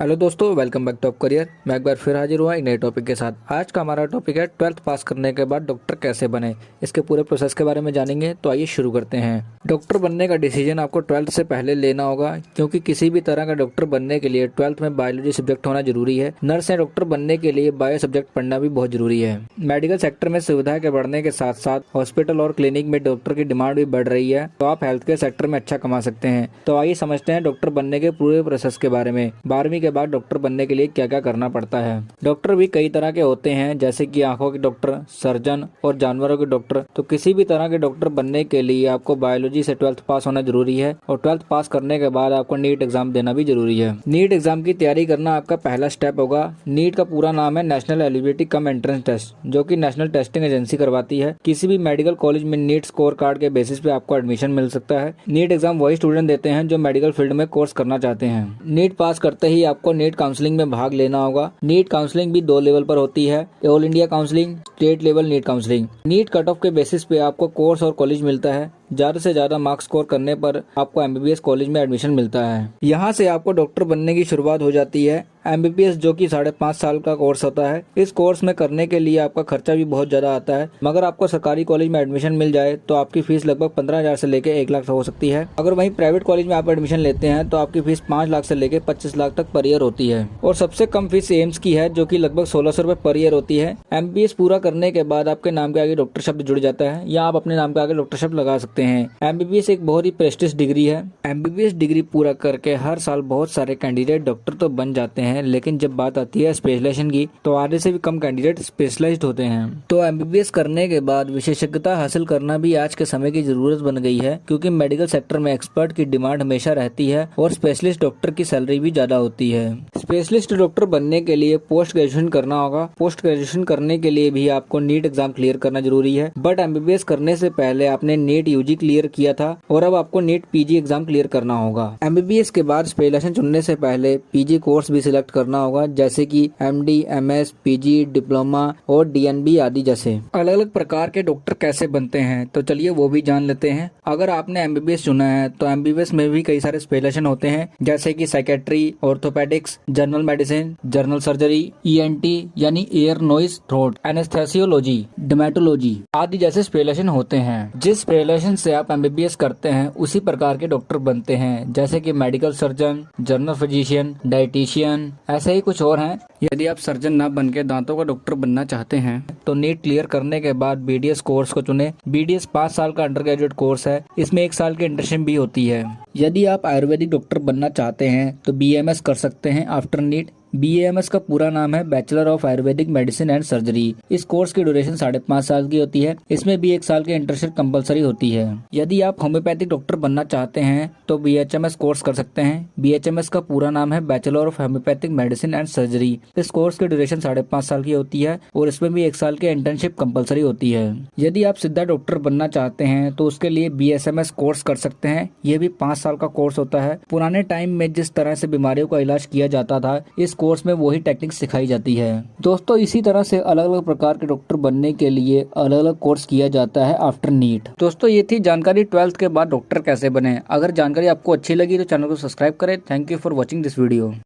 Hello दोस्तों, welcome back to Top Career. मैं एक बार फिर हाजिर हुआ एक नए टॉपिक के साथ। आज का हमारा टॉपिक है 12th पास करने के बाद डॉक्टर कैसे बने। इसके पूरे प्रोसेस के बारे में जानेंगे, तो आइए शुरू करते हैं। डॉक्टर बनने का डिसीजन आपको 12th से पहले लेना होगा, क्योंकि किसी भी तरह का डॉक्टर बनने के लिए 12th में बायोलॉजी सब्जेक्ट होना जरूरी है। नर्स या डॉक्टर बनने के लिए बायो सब्जेक्ट पढ़ना भी बहुत जरूरी है। मेडिकल सेक्टर में सुविधा के बढ़ने के साथ साथ हॉस्पिटल और क्लिनिक में डॉक्टर की डिमांड भी बढ़ रही है, तो आप हेल्थ केयर सेक्टर में अच्छा कमा सकते हैं। तो आइए समझते हैं डॉक्टर बनने के पूरे प्रोसेस के बारे में। 12वीं के बाद डॉक्टर बनने के लिए क्या क्या करना पड़ता है। डॉक्टर भी कई तरह के होते हैं, जैसे कि आंखों के डॉक्टर, सर्जन और जानवरों के डॉक्टर। तो किसी भी तरह के डॉक्टर बनने के लिए आपको बायोलॉजी से 12th पास होना जरूरी है, और 12th पास करने के बाद आपको नीट एग्जाम देना भी जरूरी है। नीट एग्जाम की तैयारी करना आपका पहला स्टेप होगा। नीट का पूरा नाम है national eligibility cum entrance test, जो कि नेशनल टेस्टिंग एजेंसी करवाती है। किसी भी मेडिकल कॉलेज में नीट स्कोर कार्ड के बेसिस पे आपको एडमिशन मिल सकता है। नीट एग्जाम वही स्टूडेंट देते हैं जो मेडिकल फील्ड में कोर्स करना चाहते हैं। नीट पास करते ही आपको नीट काउंसलिंग में भाग लेना होगा। नीट काउंसलिंग भी 2 लेवल पर होती है, all India counselling, state level NEET counselling. NEET cut off के बेसिस पे आपको कोर्स और कॉलेज मिलता है। ज्यादा से ज्यादा मार्क्स स्कोर करने पर आपको एमबीबीएस कॉलेज में एडमिशन मिलता है। यहाँ से आपको डॉक्टर बनने की शुरुआत हो जाती है। एमबीबीएस जो कि 5.5 साल का कोर्स होता है। इस कोर्स में करने के लिए आपका खर्चा भी बहुत ज्यादा आता है, मगर आपको सरकारी कॉलेज में एडमिशन मिल जाए तो आपकी फीस लगभग 15,000 से लेकर 1 लाख हो सकती है। अगर वहीं प्राइवेट कॉलेज में आप एडमिशन लेते हैं तो आपकी फीस 5 लाख से लेकर 25 लाख तक पर ईयर होती है। और सबसे कम फीस एम्स की है, जो कि लगभग 1600 रुपए पर ईयर होती है। एमबीबीएस पूरा करने के बाद आपके नाम के आगे डॉक्टर शब्द जुड़ जाता है, या आप अपने नाम के आगे डॉक्टर शब्द लगा सकते हैं। एमबीबीएस एक बहुत ही प्रेस्टिज डिग्री है। एमबीबीएस डिग्री पूरा करके हर साल बहुत सारे कैंडिडेट डॉक्टर तो बन जाते हैं, लेकिन जब बात आती है स्पेशलाइजेशन की, तो आधे से भी कम कैंडिडेट स्पेशलाइज्ड होते हैं। तो एमबीबीएस करने के बाद विशेषज्ञता हासिल करना भी आज के समय की जरूरत बन गई है, क्योंकि मेडिकल सेक्टर में एक्सपर्ट की डिमांड हमेशा रहती है और स्पेशलिस्ट डॉक्टर की सैलरी भी ज्यादा होती है। स्पेशलिस्ट डॉक्टर बनने के लिए पोस्ट ग्रेजुएशन करना होगा। पोस्ट ग्रेजुएशन करने के लिए भी आपको नीट एग्जाम क्लियर करना जरूरी है, बट एमबीबीएस करने से पहले आपने नीट यूजी क्लियर किया था, और अब आपको नीट पीजी एग्जाम क्लियर करना होगा। एमबीबीएस के बाद स्पेशलाइजेशन चुनने से पहले पीजी कोर्स भी सिलेक्ट करना होगा, जैसे कि एमडी, एमएस, पीजी, डिप्लोमा और डीएनबी आदि जैसे। अलग अलग प्रकार के डॉक्टर कैसे बनते हैं, तो चलिए वो भी जान लेते हैं। अगर आपने एमबीबीएस चुना है तो एमबीबीएस में भी कई सारे स्पेशलाइजेशन होते हैं, जैसे कि psychiatry, orthopaedics, general medicine, general surgery, ENT यानी ear nose throat, anaesthesiology, dermatology आदि जैसे स्पेशलाइजेशन होते हैं। जिस स्पेशलाइजेशन से आप एमबीबीएस करते हैं उसी प्रकार के डॉक्टर बनते हैं, जैसे कि medical surgeon, general physician, dietitian, ऐसे ही कुछ और हैं। यदि आप सर्जन ना बन के दांतों का डॉक्टर बनना चाहते हैं तो नीट क्लियर करने के बाद बीडीएस कोर्स को चुने। बीडीएस 5 साल का अंडर ग्रेजुएट कोर्स है। इसमें 1 साल की इंटर्नशिप भी होती है। यदि आप आयुर्वेदिक डॉक्टर बनना चाहते हैं तो बीएमएस कर सकते हैं आफ्टर नीट। बीएमएस का पूरा नाम है bachelor of Ayurvedic medicine and surgery. इस कोर्स की ड्यूरेशन 5.5 साल की होती है। इसमें भी 1 साल की इंटर्नशिप कंपलसरी होती है। यदि आप होम्योपैथिक डॉक्टर बनना चाहते हैं तो बीएचएमएस कोर्स कर सकते हैं। बीएचएमएस का पूरा नाम है bachelor of homeopathic medicine and surgery. इस कोर्स की ड्यूरेशन 5.5 साल की होती है, और इसमें भी 1 साल की इंटर्नशिप कंपलसरी होती है। यदि आप सीधा डॉक्टर बनना चाहते हैं तो उसके लिए बीएसएमएस कोर्स कर सकते हैं। यह भी 5 साल का कोर्स होता है। पुराने टाइम में जिस तरह से बीमारियों का इलाज किया जाता था, इस कोर्स में वही टेक्निक सिखाई जाती है। दोस्तों, इसी तरह से अलग अलग प्रकार के डॉक्टर बनने के लिए अलग अलग कोर्स किया जाता है आफ्टर नीट। दोस्तों, ये थी जानकारी 12th के बाद डॉक्टर कैसे बने। अगर जानकारी आपको अच्छी लगी तो चैनल को सब्सक्राइब करें। Thank you for watching this video.